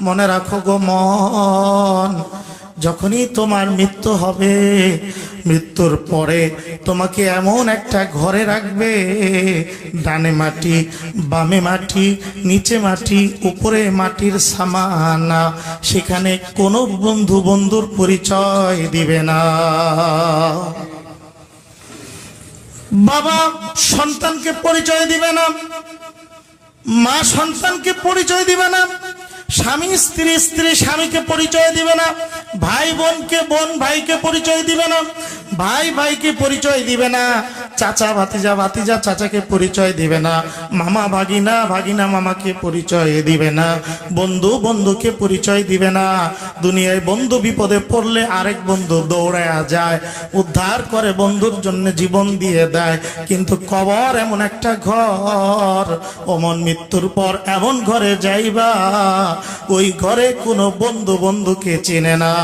মনে রাখো গো মন, যখনই তোমার মৃত্যু হবে, মৃত্যুর পরে তোমাকে এমন একটা ঘরে রাখবে, ডানে মাটি, বামে মাটি, নিচে মাটি, উপরে মাটির সামানা। সেখানে কোনো বন্ধু বন্ধুর পরিচয় দিবে না। বাবা সন্তানকে পরিচয় দিবে না, মা সন্তানকে পরিচয় দিবে না, স্বামী স্ত্রী স্ত্রী স্বামীকে পরিচয় দিবে না, ভাই বোনকে বোন ভাইকে পরিচয় দিবে না, ভাই ভাইকে পরিচয় দিবে না, চাচা ভাতিজা ভাতিজা চাচাকে পরিচয় দিবে না, মামা ভাগিনা ভাগিনা মামাকে পরিচয় দিবে না, বন্ধু বন্ধুকে পরিচয় দিবে না। দুনিয়ায় বন্ধু বিপদে পড়লে আরেক বন্ধু দৌড়ায়া যায়, উদ্ধার করে, বন্ধুর জন্য জীবন দিয়ে দেয়। কিন্তু কবর এমন একটা ঘর, অমন মৃত্যুর পর এমন ঘরে যাইবা, ওই ঘরে কোনো বন্ধু বন্ধুকে চেনে না।